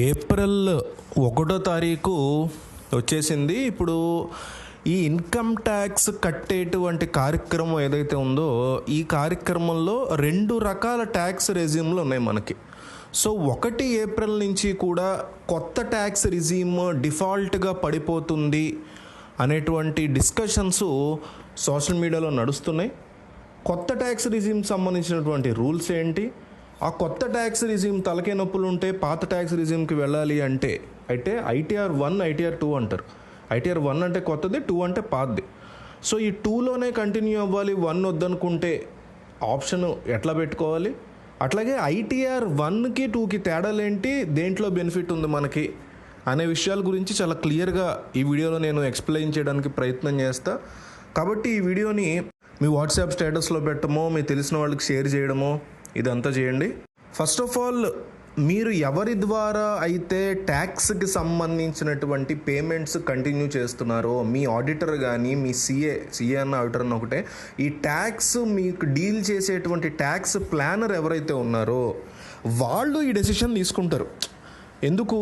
April 1వ తారీఖు వచ్చేసింది. ఇప్పుడు ఈ ఇన్కమ్ ట్యాక్స్ కట్టేటువంటి కార్యక్రమం ఏదైతే ఉందో ఈ కార్యక్రమంలో 2 రకాల ట్యాక్స్ రెజ్యూమ్లు ఉన్నాయి మనకి. సో 1 ఏప్రిల్ నుంచి కూడా కొత్త ట్యాక్స్ రెజ్యూమ్ డిఫాల్ట్గా పడిపోతుంది అనేటువంటి డిస్కషన్స్ సోషల్ మీడియాలో నడుస్తున్నాయి. కొత్త ట్యాక్స్ రెజ్యూమ్కి సంబంధించినటువంటి రూల్స్ ఏంటి, ఆ కొత్త ట్యాక్స్ రెజ్యూమ్ తలకే నొప్పులు ఉంటే పాత ట్యాక్స్ రెజ్యూమ్కి వెళ్ళాలి అంటే అయితే ITR 1, ITR 2 అంటారు. ITR 1 అంటే కొత్తది, 2 అంటే పాతది. సో ఈ 2లోనే కంటిన్యూ అవ్వాలి, 1 వద్దనుకుంటే ఆప్షన్ ఎట్లా పెట్టుకోవాలి, అట్లాగే ITR 1కి 2కి తేడాలేంటి, దేంట్లో బెనిఫిట్ ఉంది మనకి అనే విషయాల గురించి చాలా క్లియర్గా ఈ వీడియోలో నేను ఎక్స్ప్లెయిన్ చేయడానికి ప్రయత్నం చేస్తా. కాబట్టి ఈ వీడియోని మీ వాట్సాప్ స్టేటస్లో పెట్టడమో, మీ తెలిసిన వాళ్ళకి షేర్ చేయడమో ఇదంతా చేయండి. ఫస్ట్ ఆఫ్ ఆల్, మీరు ఎవరి ద్వారా అయితే ట్యాక్స్కి సంబంధించినటువంటి పేమెంట్స్ కంటిన్యూ చేస్తున్నారో, మీ ఆడిటర్ కానీ మీ సిఏ అన్న ఆడిటర్ అన్న ఒకటే, ఈ ట్యాక్స్ మీకు డీల్ చేసేటువంటి ట్యాక్స్ ప్లానర్ ఎవరైతే ఉన్నారో వాళ్ళు ఈ డెసిషన్ తీసుకుంటారు. ఎందుకు,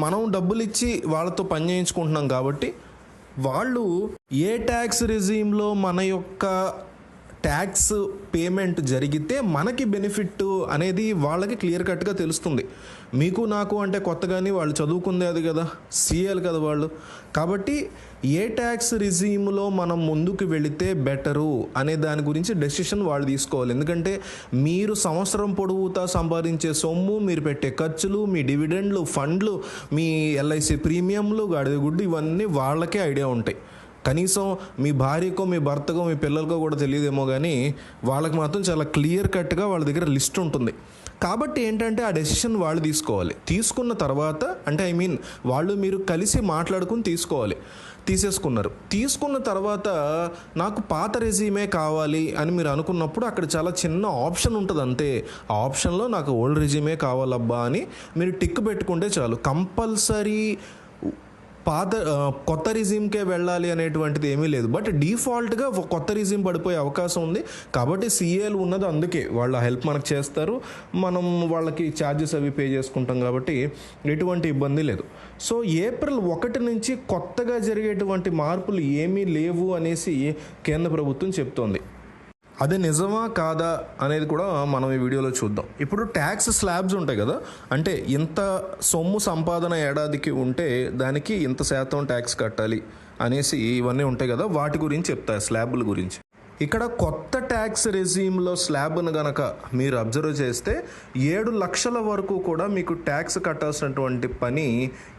మనం డబ్బులు ఇచ్చి వాళ్ళతో పని చేయించుకుంటున్నాం కాబట్టి వాళ్ళు ఏ ట్యాక్స్ రెజ్యూమ్లో మన యొక్క ట్యాక్స్ పేమెంట్ జరిగితే మనకి బెనిఫిట్ అనేది వాళ్ళకి క్లియర్ కట్గా తెలుస్తుంది. మీకు నాకు అంటే కొత్త, కానీ వాళ్ళు చదువుకుందే అది కదా, సీఏలు కదా వాళ్ళు. కాబట్టి ఏ ట్యాక్స్ రెజ్యూమ్లో మనం ముందుకు వెళితే బెటరు అనే దాని గురించి డెసిషన్ వాళ్ళు తీసుకోవాలి. ఎందుకంటే మీరు సంవత్సరం పొడవుతా సంపాదించే సొమ్ము, మీరు పెట్టే ఖర్చులు, మీ డివిడెండ్లు, ఫండ్లు, మీ LIC ప్రీమియంలు, గాడిద గుడ్డు, ఇవన్నీ వాళ్ళకే ఐడియా ఉంటాయి. కనీసం మీ భార్యకో, మీ భర్తకో, మీ పిల్లలకో కూడా తెలియదేమో, కానీ వాళ్ళకి మాత్రం చాలా క్లియర్ కట్గా వాళ్ళ దగ్గర లిస్ట్ ఉంటుంది. కాబట్టి ఏంటంటే ఆ డెసిషన్ వాళ్ళు తీసుకోవాలి. తీసుకున్న తర్వాత అంటే వాళ్ళు మీరు కలిసి మాట్లాడుకుని తీసేసుకున్నారు. తీసుకున్న తర్వాత నాకు పాత రెజ్యూమే కావాలి అని మీరు అనుకున్నప్పుడు అక్కడ చాలా చిన్న ఆప్షన్ ఉంటుంది అంతే. ఆ ఆప్షన్లో నాకు ఓల్డ్ రెజ్యూమే కావాలబ్బా అని మీరు టిక్ పెట్టుకుంటే చాలు. కంపల్సరీ కొత్త రెజ్యూమ్కే వెళ్ళాలి అనేటువంటిది ఏమీ లేదు. బట్ డిఫాల్ట్గా కొత్త రెజ్యూమ్ పడిపోయే అవకాశం ఉంది. కాబట్టి CAలు ఉన్నది అందుకే, వాళ్ళ హెల్ప్ మనకు చేస్తారు, మనం వాళ్ళకి ఛార్జెస్ అవి పే చేసుకుంటాం. కాబట్టి ఎటువంటి ఇబ్బంది లేదు. సో ఏప్రిల్ 1 నుంచి కొత్తగా జరిగేటువంటి మార్పులు ఏమీ లేవు అనేసి కేంద్ర ప్రభుత్వం చెప్తోంది. అదే నిజమా కాదా అనేది కూడా మనం ఈ వీడియోలో చూద్దాం. ఇప్పుడు ట్యాక్స్ స్లాబ్స్ ఉంటాయి కదా, అంటే ఇంత సొమ్ము సంపాదన ఏడాదికి ఉంటే దానికి ఇంత శాతం ట్యాక్స్ కట్టాలి అనేసి ఇవన్నీ ఉంటాయి కదా, వాటి గురించి చెప్తా, స్లాబుల గురించి. ఇక్కడ కొత్త ట్యాక్స్ రెజ్యూమ్లో స్లాబ్ను గనక మీరు అబ్జర్వ్ చేస్తే 7 లక్షల వరకు కూడా మీకు ట్యాక్స్ కట్టాల్సినటువంటి పని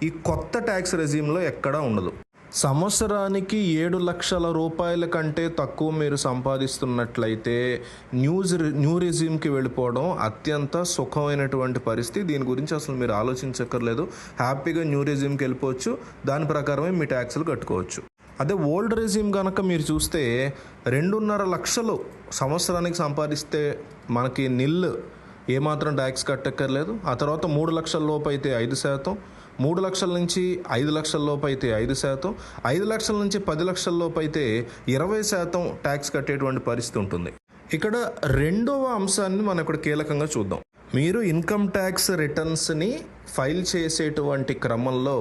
ఈ కొత్త ట్యాక్స్ రెజ్యూమ్లో ఎక్కడా ఉండదు. సంవత్సరానికి 7 లక్షల రూపాయల కంటే తక్కువ మీరు సంపాదిస్తున్నట్లయితే న్యూ రెజ్యూమ్కి వెళ్ళిపోవడం అత్యంత సుఖమైనటువంటి పరిస్థితి. దీని గురించి అసలు మీరు ఆలోచించక్కర్లేదు. హ్యాపీగా న్యూ రెజ్యూమ్కి వెళ్ళిపోవచ్చు, దాని ప్రకారమే మీ ట్యాక్సులు కట్టుకోవచ్చు. అదే ఓల్డ్ రెజ్యూమ్ కనుక మీరు చూస్తే 2.5 లక్షలు సంవత్సరానికి సంపాదిస్తే మనకి ఏమాత్రం ట్యాక్స్ కట్టక్కర్లేదు. ఆ తర్వాత 3 లక్షల లోపు అయితే 5%, 3 లక్షల నుంచి 5 లక్షల లోపు అయితే 5%, 5 లక్షల నుంచి 10 లక్షల లోపు అయితే 20% ట్యాక్స్ కట్టేటువంటి పరిస్థితి ఉంటుంది. ఇక్కడ రెండవ అంశాన్ని మనం ఇక్కడ కీలకంగా చూద్దాం. మీరు ఇన్కమ్ ట్యాక్స్ రిటర్న్స్ని ఫైల్ చేసేటువంటి క్రమంలో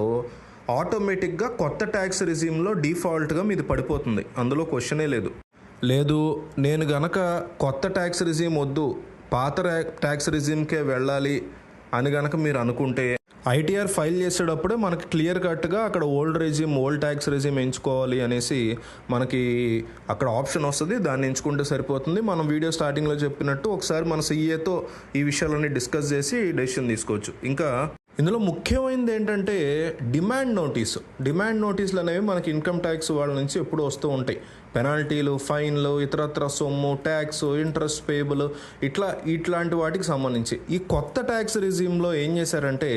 ఆటోమేటిక్గా కొత్త ట్యాక్స్ రెజ్యూమ్లో డిఫాల్ట్గా మీది పడిపోతుంది, అందులో క్వశ్చనే లేదు. నేను గనక కొత్త ట్యాక్స్ రెజ్యూమ్ వద్దు, పాత ట్యాక్స్ రెజ్యూమ్కే వెళ్ళాలి అని గనక మీరు అనుకుంటే ITR ఫైల్ చేసేటప్పుడే మనకి క్లియర్ కట్గా అక్కడ ఓల్డ్ ట్యాక్స్ రెజ్యూమ్ ఎంచుకోవాలి అనేసి మనకి అక్కడ ఆప్షన్ వస్తుంది. దాన్ని ఎంచుకుంటే సరిపోతుంది. మనం వీడియో స్టార్టింగ్లో చెప్పినట్టు ఒకసారి మన CAతో ఈ విషయాలన్నీ డిస్కస్ చేసి డెసిషన్ తీసుకోవచ్చు. ఇంకా ఇందులో ముఖ్యమైనది ఏంటంటే డిమాండ్ నోటీసులు అనేవి మనకి ఇన్కమ్ ట్యాక్స్ వాళ్ళ నుంచి ఎప్పుడు వస్తూ ఉంటాయి. పెనాల్టీలు, ఫైన్లు, ఇతరత్ర సొమ్ము, ట్యాక్స్, ఇంట్రెస్ట్ పేబుల్, ఇట్లాంటి వాటికి సంబంధించి ఈ కొత్త ట్యాక్స్ రెజ్యూమ్లో ఏం చేశారంటే,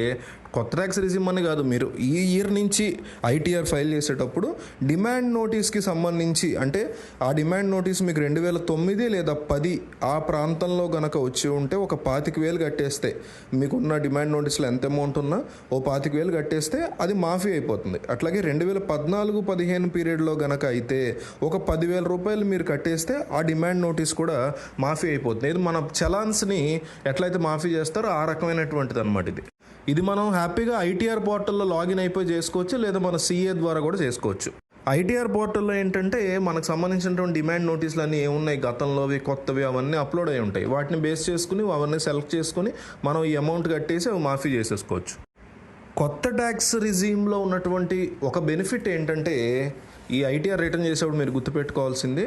కొత్త ట్యాక్స్ రెజ్యూమ్ అని కాదు, మీరు ఈ ఇయర్ నుంచి ITR ఫైల్ చేసేటప్పుడు డిమాండ్ నోటీస్కి సంబంధించి, అంటే ఆ డిమాండ్ నోటీస్ మీకు 2009 లేదా 10 ఆ ప్రాంతంలో గనక వచ్చి ఉంటే ఒక 25,000 కట్టేస్తే, మీకున్న డిమాండ్ నోటీస్లో ఎంత అమౌంట్ ఉన్నా ఓ 25,000 కట్టేస్తే అది మాఫీ అయిపోతుంది. అట్లాగే 2014-15 పీరియడ్లో గనక అయితే ఒక 10,000 రూపాయలు మీరు కట్టేస్తే ఆ డిమాండ్ నోటీస్ కూడా మాఫీ అయిపోతుంది. ఇది మన చలాన్స్ని ఎట్లయితే మాఫీ చేస్తారో ఆ రకమైనటువంటిది అనమాట ఇది. ఇది మనం హ్యాపీగా ఐటీఆర్ పోర్టల్లో లాగిన్ అయిపోయి చేసుకోవచ్చు, లేదా మన సీఏ ద్వారా కూడా చేసుకోవచ్చు. ఐటీఆర్ పోర్టల్లో ఏంటంటే మనకు సంబంధించినటువంటి డిమాండ్ నోటీసులు అన్నీ ఏమున్నాయి, గతంలోవి కొత్తవి అవన్నీ అప్లోడ్ అయి ఉంటాయి. వాటిని బేస్ చేసుకుని అవన్నీ సెలెక్ట్ చేసుకుని మనం ఈ అమౌంట్ కట్టేసి అవి మాఫీ చేసేసుకోవచ్చు. కొత్త ట్యాక్స్ రిజీమ్లో ఉన్నటువంటి ఒక బెనిఫిట్ ఏంటంటే, ఈ ఐటీఆర్ రిటర్న్ చేసేప్పుడు మీరు గుర్తుపెట్టుకోవాల్సింది,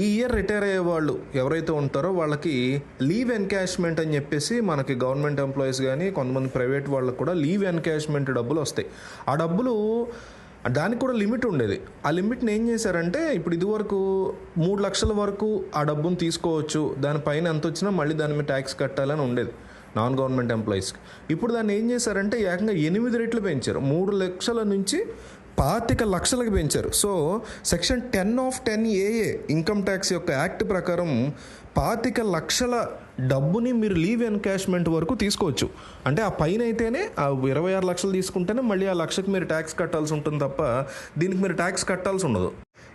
ఈ ఇయర్ రిటైర్ అయ్యే వాళ్ళు ఎవరైతే ఉంటారో వాళ్ళకి లీవ్ ఎన్కాష్మెంట్ అని చెప్పేసి మనకి గవర్నమెంట్ ఎంప్లాయీస్ కానీ కొంతమంది ప్రైవేట్ వాళ్ళకు కూడా లీవ్ ఎన్కాష్మెంట్ డబ్బులు వస్తాయి. ఆ డబ్బులు దానికి కూడా లిమిట్ ఉండేది. ఆ లిమిట్ని ఏం చేశారంటే, ఇప్పుడు ఇదివరకు 3 లక్షల వరకు ఆ డబ్బును తీసుకోవచ్చు, దానిపైన ఎంత వచ్చినా మళ్ళీ దాని మీద ట్యాక్స్ కట్టాలని ఉండేది నాన్ గవర్నమెంట్ ఎంప్లాయీస్కి. ఇప్పుడు దాన్ని ఏం చేశారంటే ఏకంగా 8 రెట్లు పెంచారు. 3 లక్షల నుంచి 25 లక్షలకు పెంచారు. So section 10(10)AA income tax యొక్క యాక్ట్ ప్రకారం 25 లక్షల డబ్బుని మీరు లీవ్ ఎన్కాష్మెంట్ వరకు తీసుకోవచ్చు. అంటే ఆ పైన అయితేనే ఆ 26 లక్షలు తీసుకుంటేనే మళ్ళీ ఆ లక్షకి మీరు ట్యాక్స్ కట్టాల్సి ఉంటుంది తప్ప దీనికి మీరు ట్యాక్స్ కట్టాల్సి ఉండదు.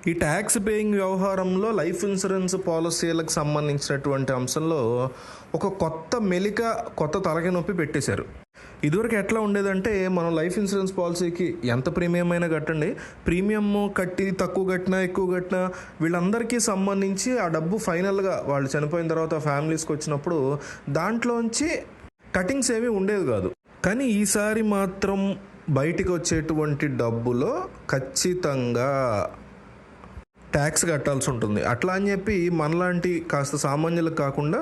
ఈ ట్యాక్స్ పేయింగ్ వ్యవహారంలో లైఫ్ ఇన్సూరెన్స్ పాలసీలకు సంబంధించినటువంటి అంశంలో ఒక కొత్త తలకాయ నొప్పి పెట్టేశారు. ఇదివరకు ఎట్లా ఉండేదంటే, మనం లైఫ్ ఇన్సూరెన్స్ పాలసీకి ఎంత ప్రీమియం అయినా కట్టండి, ప్రీమియం కట్టి తక్కువ కట్టినా ఎక్కువ కట్టినా వీళ్ళందరికీ సంబంధించి ఆ డబ్బు ఫైనల్గా వాళ్ళు చనిపోయిన తర్వాత ఫ్యామిలీస్కి వచ్చినప్పుడు దాంట్లోంచి కటింగ్స్ ఏమీ ఉండేది కాదు. కానీ ఈసారి మాత్రం బయటికి వచ్చేటువంటి డబ్బులో ఖచ్చితంగా ట్యాక్స్ కట్టాల్సి ఉంటుంది. అట్లా అని చెప్పి మనలాంటి కాస్త సామాన్యులకు కాకుండా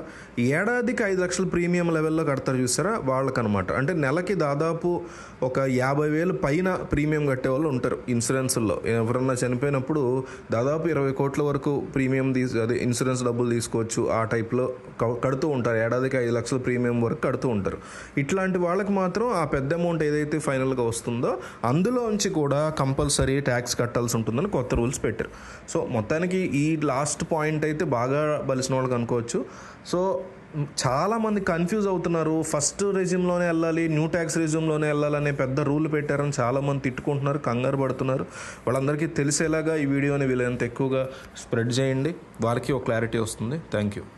ఏడాదికి 5 లక్షల ప్రీమియం లెవెల్లో కడతారు చూసారా, వాళ్ళకనమాట. అంటే నెలకి దాదాపు ఒక 50,000 పైన ప్రీమియం కట్టే వాళ్ళు ఉంటారు ఇన్సూరెన్స్లో. ఎవరన్నా చనిపోయినప్పుడు దాదాపు 20 కోట్ల వరకు ప్రీమియం అదే ఇన్సూరెన్స్ డబ్బులు తీసుకోవచ్చు. ఆ టైప్లో కడుతూ ఉంటారు. ఏడాదికి 5 లక్షల ప్రీమియం వరకు కడుతూ ఉంటారు. ఇట్లాంటి వాళ్ళకి మాత్రం ఆ పెద్ద అమౌంట్ ఏదైతే ఫైనల్గా వస్తుందో అందులోంచి కూడా కంపల్సరీ ట్యాక్స్ కట్టాల్సి ఉంటుందని కొత్త రూల్స్ పెట్టారు. సో మొత్తానికి ఈ లాస్ట్ పాయింట్ అయితే బాగా బలిసిన వాళ్ళకి అనుకోవచ్చు. సో చాలామంది కన్ఫ్యూజ్ అవుతున్నారు, ఫస్ట్ రెజ్యూమ్లోనే వెళ్ళాలి, న్యూ ట్యాక్స్ రెజ్యూమ్లోనే వెళ్ళాలనే పెద్ద రూల్ పెట్టారని చాలామంది తిట్టుకుంటున్నారు, కంగారు పడుతున్నారు. వాళ్ళందరికీ తెలిసేలాగా ఈ వీడియోని వీలైనంత ఎక్కువగా స్ప్రెడ్ చేయండి, వాళ్ళకి ఒక క్లారిటీ వస్తుంది. Thank you.